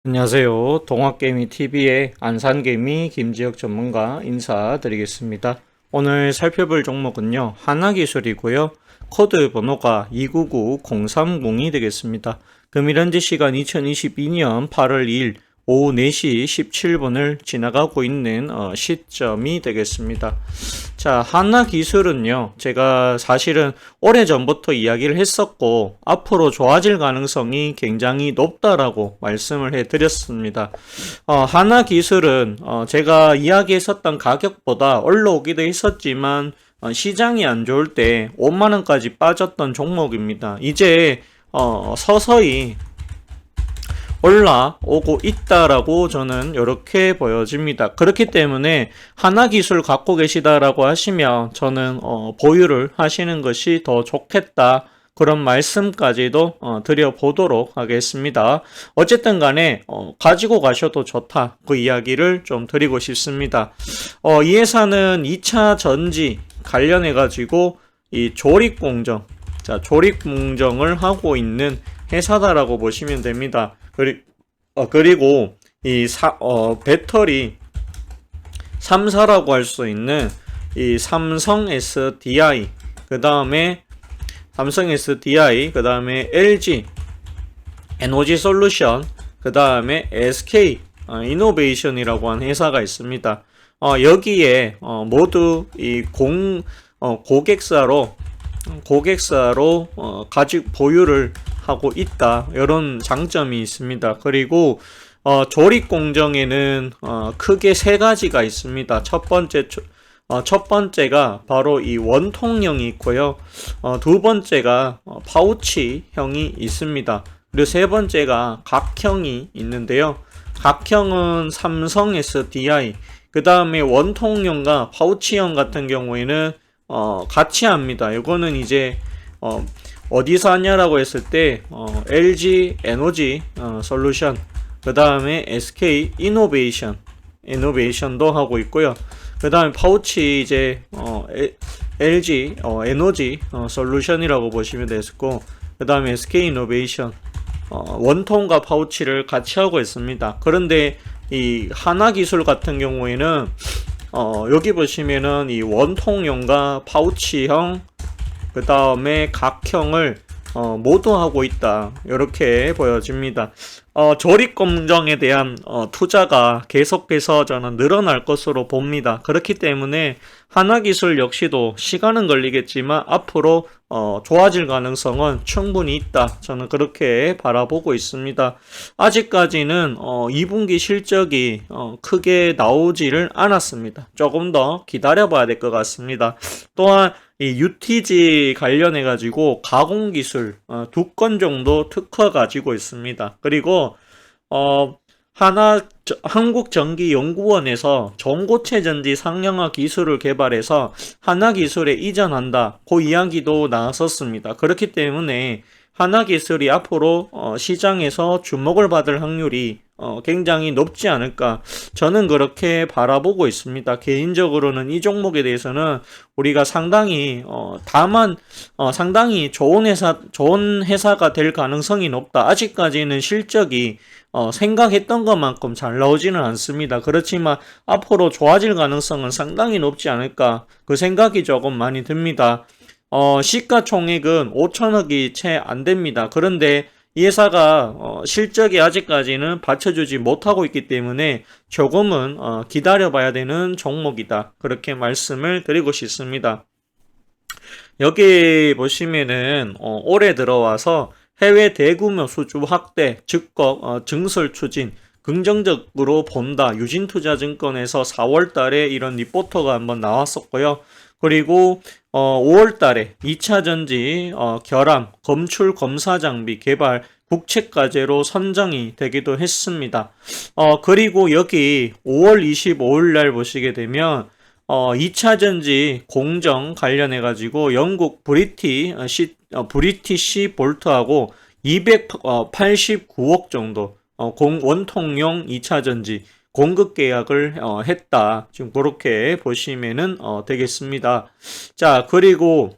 안녕하세요. 동학개미TV의 안산개미 김지혁 전문가 인사드리겠습니다. 오늘 살펴볼 종목은요, 하나기술이고요. 코드 번호가 299030이 되겠습니다. 금일 현재 시간 2022년 8월 2일 오후 4시 17분을 지나가고 있는 시점이 되겠습니다. 자, 하나기술은요, 제가 사실은 오래전부터 이야기를 했었고, 앞으로 좋아질 가능성이 굉장히 높다라고 말씀을 해드렸습니다. 하나기술은, 제가 이야기했었던 가격보다 올라오기도 했었지만, 시장이 안 좋을 때 5만원까지 빠졌던 종목입니다. 이제, 서서히 올라오고 있다라고 저는 이렇게 보여집니다. 그렇기 때문에 하나기술 갖고 계시다라고 하시면 저는 보유를 하시는 것이 더 좋겠다. 그런 말씀까지도 드려보도록 하겠습니다. 어쨌든 간에 가지고 가셔도 좋다. 그 이야기를 좀 드리고 싶습니다. 이 회사는 2차 전지 관련해 가지고 이 조립공정, 자, 조립공정을 하고 있는 회사다라고 보시면 됩니다. 그리고 이 배터리 3사라고 할 수 있는 이 삼성 SDI, 그 다음에 LG 에너지 솔루션, 그 다음에 SK 이노베이션이라고 하는 회사가 있습니다. 여기에 모두 이 고객사로 가지고 보유를 하고 있다. 이런 장점이 있습니다. 그리고 조립 공정에는 크게 세 가지가 있습니다. 첫 번째가 바로 이 원통형이 있고요. 두 번째가 파우치형이 있습니다. 그리고 세 번째가 각형이 있는데요. 각형은 삼성 SDI, 그 다음에 원통형과 파우치형 같은 경우에는 같이 합니다. 이거는 이제 어디서 하냐라고 했을 때 LG 에너지 솔루션, 그 다음에 SK 이노베이션도 하고 있고요. 그 다음에 파우치 이제 LG 에너지 솔루션이라고 보시면 되겠고, 그 다음에 SK 이노베이션 원통과 파우치를 같이 하고 있습니다. 그런데 이 하나기술 같은 경우에는 여기 보시면은 이 원통형과 파우치형, 그 다음에 각형을 모두 하고 있다. 이렇게 보여집니다. 조립 공정에 대한 투자가 계속해서 저는 늘어날 것으로 봅니다. 그렇기 때문에 하나기술 역시도 시간은 걸리겠지만 앞으로 좋아질 가능성은 충분히 있다. 저는 그렇게 바라보고 있습니다. 아직까지는 2분기 실적이 크게 나오지를 않았습니다. 조금 더 기다려봐야 될 것 같습니다. 또한 이 UTG 관련해 가지고 가공기술 2건 정도 특허 가지고 있습니다. 그리고 한국전기연구원에서 전고체전지 상용화 기술을 개발해서 하나기술에 이전한다. 그 이야기도 나왔었습니다. 그렇기 때문에 하나기술이 앞으로 시장에서 주목을 받을 확률이 굉장히 높지 않을까, 저는 그렇게 바라보고 있습니다. 개인적으로는 이 종목에 대해서는 우리가 상당히 상당히 좋은 회사가 될 가능성이 높다. 아직까지는 실적이 생각했던 것만큼 잘 나오지는 않습니다. 그렇지만 앞으로 좋아질 가능성은 상당히 높지 않을까, 그 생각이 조금 많이 듭니다. 시가총액은 5천억이 채 안 됩니다. 그런데 이 회사가 실적이 아직까지는 받쳐주지 못하고 있기 때문에 조금은 기다려봐야 되는 종목이다. 그렇게 말씀을 드리고 싶습니다. 여기 보시면은 올해 들어와서 해외 대규모 수주 확대, 증설 추진 긍정적으로 본다. 유진투자증권에서 4월 달에 이런 리포터가 한번 나왔었고요. 그리고 5월 달에 2차 전지 결함, 검출 검사 장비 개발 국책과제로 선정이 되기도 했습니다. 그리고 여기 5월 25일 날 보시게 되면 2차 전지 공정 관련해 가지고 영국 브리티시 볼트하고 289억 정도 원통용 2차 전지 공급 계약을 했다. 지금 그렇게 보시면은 되겠습니다. 자, 그리고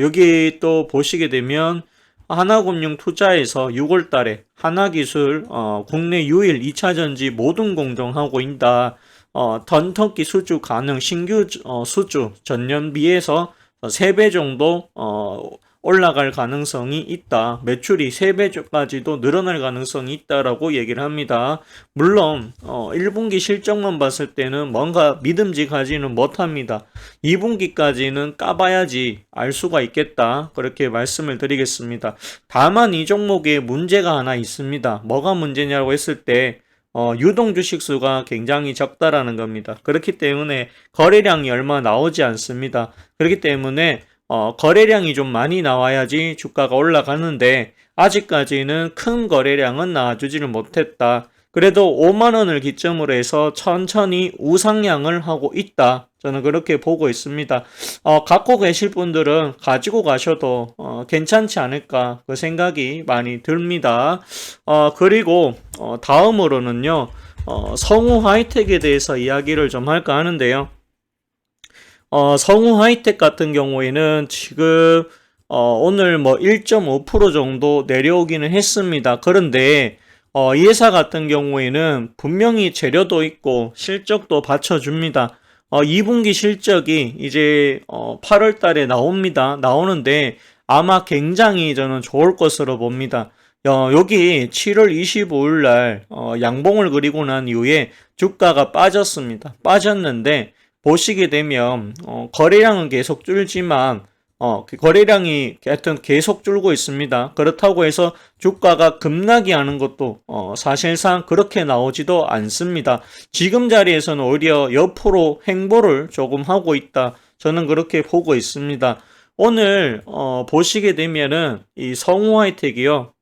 여기 또 보시게 되면 하나금융투자에서 6월 달에 하나기술 국내 유일 2차전지 모든 공정하고 있다. 턴터키 수주 가능 신규 수주 전년비해서 3배 정도 올라갈 가능성이 있다. 매출이 3배까지도 늘어날 가능성이 있다라고 얘기를 합니다. 물론 1분기 실적만 봤을 때는 뭔가 믿음직하지는 못합니다. 2분기까지는 까봐야지 알 수가 있겠다. 그렇게 말씀을 드리겠습니다. 다만 이 종목에 문제가 하나 있습니다. 뭐가 문제냐고 했을 때 유동 주식 수가 굉장히 적다라는 겁니다. 그렇기 때문에 거래량이 얼마 나오지 않습니다. 그렇기 때문에 거래량이 좀 많이 나와야지 주가가 올라가는데 아직까지는 큰 거래량은 나와주지를 못했다. 그래도 5만원을 기점으로 해서 천천히 우상향을 하고 있다. 저는 그렇게 보고 있습니다. 갖고 계실 분들은 가지고 가셔도 괜찮지 않을까 그 생각이 많이 듭니다. 그리고 다음으로는요. 성우 하이텍에 대해서 이야기를 좀 할까 하는데요. 성우 하이텍 같은 경우에는 지금 오늘 뭐 1.5% 정도 내려오기는 했습니다. 그런데 이 회사 같은 경우에는 분명히 재료도 있고 실적도 받쳐줍니다. 2분기 실적이 이제 8월 달에 나옵니다. 나오는데 아마 굉장히 저는 좋을 것으로 봅니다. 여기 7월 25일 날 양봉을 그리고 난 이후에 주가가 빠졌습니다. 빠졌는데 보시게 되면 거래량은 계속 줄지만 그 거래량이 하여튼 계속 줄고 있습니다. 그렇다고 해서 주가가 급락이 하는 것도 사실상 그렇게 나오지도 않습니다. 지금 자리에서는 오히려 옆으로 횡보를 조금 하고 있다. 저는 그렇게 보고 있습니다. 오늘 보시게 되면은 이 성우 하이텍이요.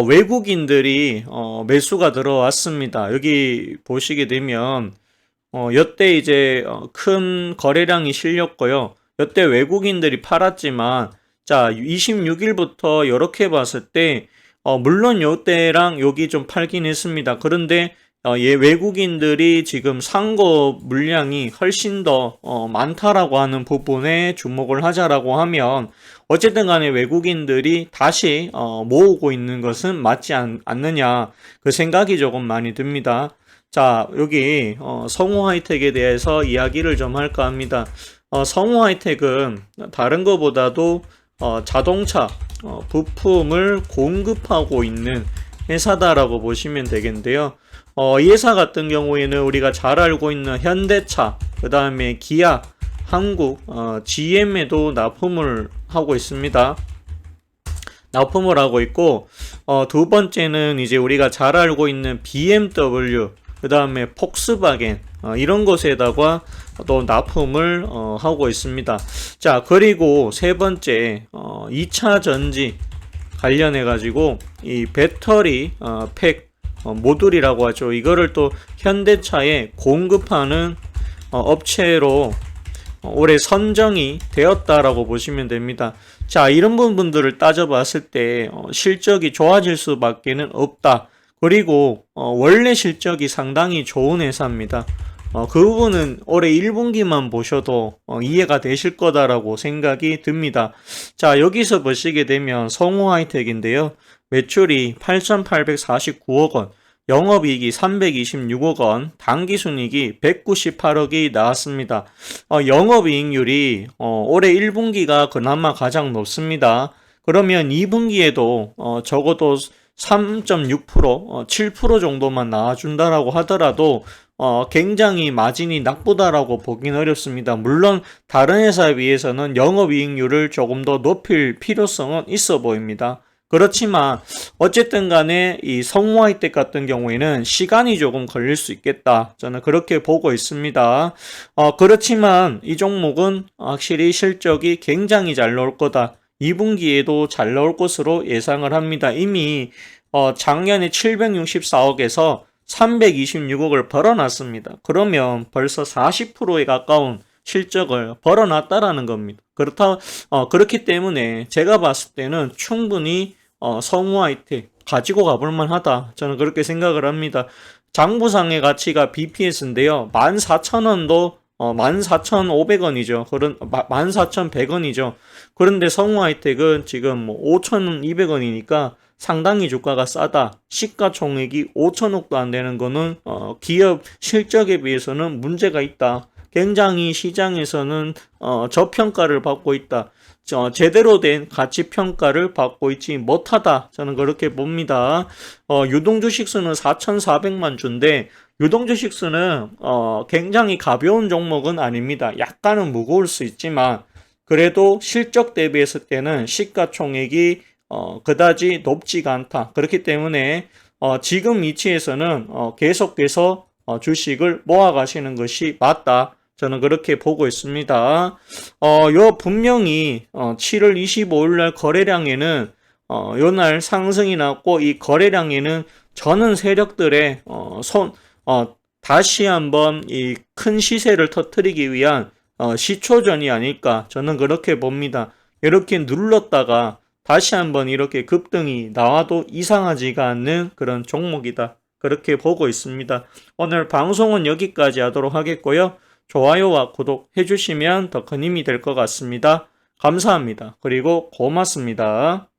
외국인들이 매수가 들어왔습니다. 여기 보시게 되면 여태 이제 큰 거래량이 실렸고요. 여태 외국인들이 팔았지만 자 26일부터 이렇게 봤을 때 물론 요때랑 여기 좀 팔긴 했습니다. 그런데 외국인들이 지금 산 거 물량이 훨씬 더 많다라고 하는 부분에 주목을 하자라고 하면 어쨌든 간에 외국인들이 다시 모으고 있는 것은 맞지 않느냐 그 생각이 조금 많이 듭니다. 자, 여기 성우 하이텍에 대해서 이야기를 좀 할까 합니다. 성우 하이텍은 다른 것보다도 자동차 부품을 공급하고 있는 회사다라고 보시면 되겠는데요. 이 회사 같은 경우에는 우리가 잘 알고 있는 현대차, 그 다음에 기아, 한국, GM에도 납품을 하고 있습니다. 납품을 하고 있고 두 번째는 이제 우리가 잘 알고 있는 BMW, 그 다음에 폭스바겐 이런 곳에다가 또 납품을 하고 있습니다. 자, 그리고 세 번째 2차 전지 관련해 가지고 이 배터리 팩 모듈이라고 하죠. 이거를 또 현대차에 공급하는 업체로 올해 선정이 되었다라고 보시면 됩니다. 자, 이런 부분들을 따져봤을 때 실적이 좋아질 수밖에는 없다. 그리고 원래 실적이 상당히 좋은 회사입니다. 그 부분은 올해 1분기만 보셔도 이해가 되실 거다라고 생각이 듭니다. 자, 여기서 보시게 되면 성우 하이텍인데요. 매출이 8,849억 원, 영업이익이 326억 원, 당기순이익이 198억이 나왔습니다. 영업이익률이 올해 1분기가 그나마 가장 높습니다. 그러면 2분기에도 적어도 3.6%, 7% 정도만 나와준다라고 하더라도 굉장히 마진이 나쁘다라고 보긴 어렵습니다. 물론 다른 회사에 비해서는 영업이익률을 조금 더 높일 필요성은 있어 보입니다. 그렇지만 어쨌든 간에 이 성우 하이텍 같은 경우에는 시간이 조금 걸릴 수 있겠다. 저는 그렇게 보고 있습니다. 그렇지만 이 종목은 확실히 실적이 굉장히 잘 나올 거다. 2분기에도 잘 나올 것으로 예상을 합니다. 이미 작년에 764억에서 326억을 벌어놨습니다. 그러면 벌써 40%에 가까운 실적을 벌어놨다라는 겁니다. 그렇기 때문에 제가 봤을 때는 충분히 성우 하이텍 가지고 가볼 만하다. 저는 그렇게 생각을 합니다. 장부상의 가치가 BPS인데요. 14,000원도 14,500원이죠. 14,100원이죠. 그런데 성우 하이텍은 지금 뭐 5,200원이니까 상당히 주가가 싸다. 시가총액이 5천억도 안 되는 거는 기업 실적에 비해서는 문제가 있다. 굉장히 시장에서는 저평가를 받고 있다. 제대로 된 가치평가를 받고 있지 못하다. 저는 그렇게 봅니다. 유동주식수는 4,400만 주인데 유동주식수는 굉장히 가벼운 종목은 아닙니다. 약간은 무거울 수 있지만 그래도 실적 대비했을 때는 시가총액이 그다지 높지가 않다. 그렇기 때문에 지금 위치에서는 계속해서 주식을 모아가시는 것이 맞다. 저는 그렇게 보고 있습니다. 분명히 7월 25일 날 거래량에는 요날 상승이 났고 이 거래량에는 저는 세력들의 다시 한번 이 큰 시세를 터뜨리기 위한 시초전이 아닐까 저는 그렇게 봅니다. 이렇게 눌렀다가 다시 한번 이렇게 급등이 나와도 이상하지가 않는 그런 종목이다. 그렇게 보고 있습니다. 오늘 방송은 여기까지 하도록 하겠고요. 좋아요와 구독 해주시면 더 큰 힘이 될 것 같습니다. 감사합니다. 그리고 고맙습니다.